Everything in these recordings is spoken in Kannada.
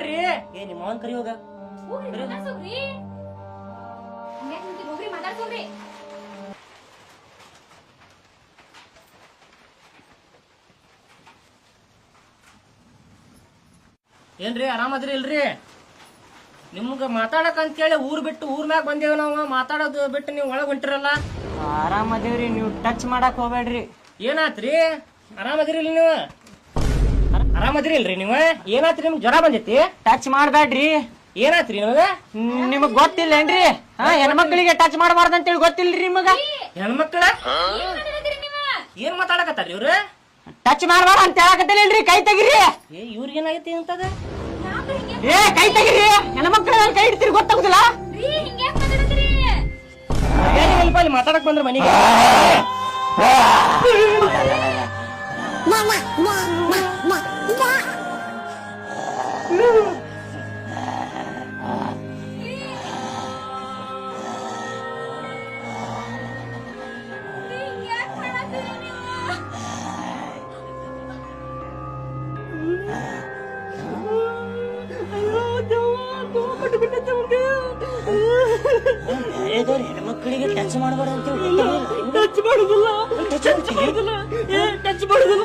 ಬರ್ರಿ. ಏ ನಿಮ್ಮ ಅವನ್ ಕರಿ ಹೋಗ. ಏನ್ರಿ ಆರಾಮದ್ರಿ ಇಲ್ರಿ? ನಿಮ್ಗ ಮಾತಾಡಕ್ ಅಂತೇಳಿ ಊರ್ ಬಿಟ್ಟು ಊರ್ ಮ್ಯಾಗ ಬಂದೇವ್ ನಾವು. ಮಾತಾಡೋದು ಬಿಟ್ಟು ನೀವು ಒಳಗ್ ಹೊಂಟಿರಲ್ಲ. ಆರಾಮದೇವ್ರಿ, ನೀವು ಟಚ್ ಮಾಡಕ್ ಹೋಗ್ಬೇಡ್ರಿ. ಏನಾತ್ರಿ? ಆರಾಮದಿರಿ ಇಲ್ಲ ನೀವು? ಆರಾಮದಿರಿ ಇಲ್ರಿ ನೀವು? ಏನಾತ್ರಿ? ನಿಮ್ಗೆ ಜ್ವರ ಬಂದೈತಿ? ಟಚ್ ಮಾಡ್ಬೇಡ್ರಿ. ಏನಾತ್ರಿ ನಿಮಗ? ನಿಮಗ್ ಗೊತ್ತಿಲ್ಲೇನ್ರಿ? ಹೆಣ್ಮಕ್ಳಿಗೆ ಟಚ್ ಮಾಡಬಾರ್ದು ಅಂತೇಳಿ ಗೊತ್ತಿಲ್ರಿ ನಿಮಗ? ಹೆಣ್ಮಕ್ಳ ಏನ್ ಮಾತಾಡಕತ್ತಾರ ಇವ್ರು? ಟಚ್ ಮಾಡಬಾರ ಅಂತ ಹೇಳಕತ್ತಿಲ್ರಿ. ಕೈ ತೆಗಿರಿ. ಏ ಇವ್ರಿಗೆ ಏನಾಗೈತಿ ಅಂತದ? ಏ ಕೈ ತೆಗಿರಿ. ಹೆಣ್ಮಕ್ಳ ಕೈ ಇಡ್ತೀರಿ ಗೊತ್ತಾಗುದಿಲ್ಲ? ಅಲ್ಲಿ ಮಾತಾಡಕ್ ಬಂದ್ರ ಮನೆಗೆ ಹೆಣ್ಮಕ್ಳಿಗೆ ಟಚ್ ಮಾಡಬಾರ್ದು ಅಂತ ಟಚ್ ಮಾಡುದಿಲ್ಲ. ಟಚ್ ಮಾಡುದಿಲ್ಲ. ಟಚ್ ಮಾಡುದಿಲ್ಲ.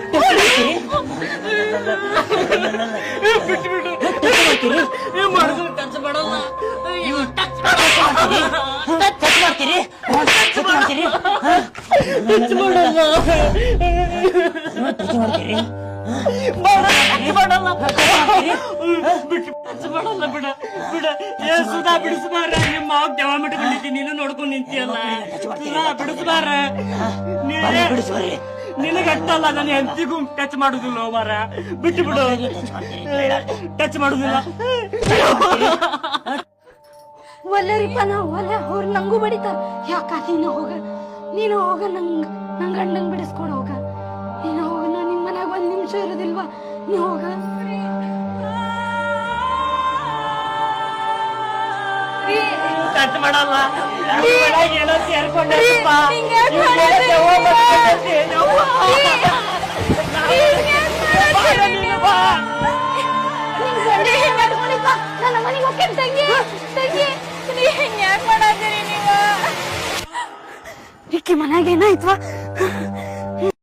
ಟಚ್ ಮಾಡಲ್ಲ. ಟಚ್ ಮಾಡ್ತೀರಿ? ಟಚ್ ಮಾಡ್ತೀರಿ? ಟಚ್ ಮಾಡ್ತೀರಿ? ಟಚ್ ಮಾಡಲ್ಲ. ಟಚ್ ಮಾಡ್ತೀರಿ? ಮಾಡಲ್ಲ ಬಿಡ ಬಿಡ. ಏ ಸುಧಾ ಬಿಡಿಸ್ಬಾರ. ನಿಮ್ಮ ಮಾವ ದೇವ ಮಿಟ್ಕೊಂಡಿದ್ದಿ, ನೀನು ನೋಡ್ಕೊಂಡ್ ನಿಂತಿಯಲ್ಲ. ಸುಧಾ ಬಿಡಿಸ್ಬಾರ. ನಿನಗಟ್ಟಲ್ಲ, ನನ್ನ ಹೆಂಡತಿಗೂ ಟಚ್ ಮಾಡುದಿಲ್ಲ ಮಾರ. ಬಿಟ್ಟು ಬಿಡು. ಟಚ್ ಮಾಡುದಿಲ್ಲ. ಒಲ್ಲರಿಪ್ಪ ನಾ ಒಲ್ಲ. ಅವ್ರು ನಂಗೂ ಬಡಿತಾರ. ಯಾಕ ನೀನು ಹೋಗ ನಂಗ್ ಗಂಡಂಗ್ ಬಿಡಿಸ್ಕೊಂಡು ಹೋಗ. ನೀನು ಹೋಗ. ನಾ ನಿಮ್ ಮನ್ಯಾಗ 1 ನಿಮಿಷ ಇರೋದಿಲ್ವಾ? ನೀ ಹೋಗ. ಟಚ್ ಮಾಡಲ್ಲ. ಏನೋ ಸೇರ್ಕೊಂಡ ನನ್ನ ಮನೆಗೆ ಹೋಗ್ತೇನೆ ತಂಗಿ. ಹಿಂಗ್ ಯಾಕೆ ಮಾಡಾತೀರಿ ನೀವು? ಈಕೆ ಮನ್ಯಾಗ ಏನಾಯ್ತವಾ?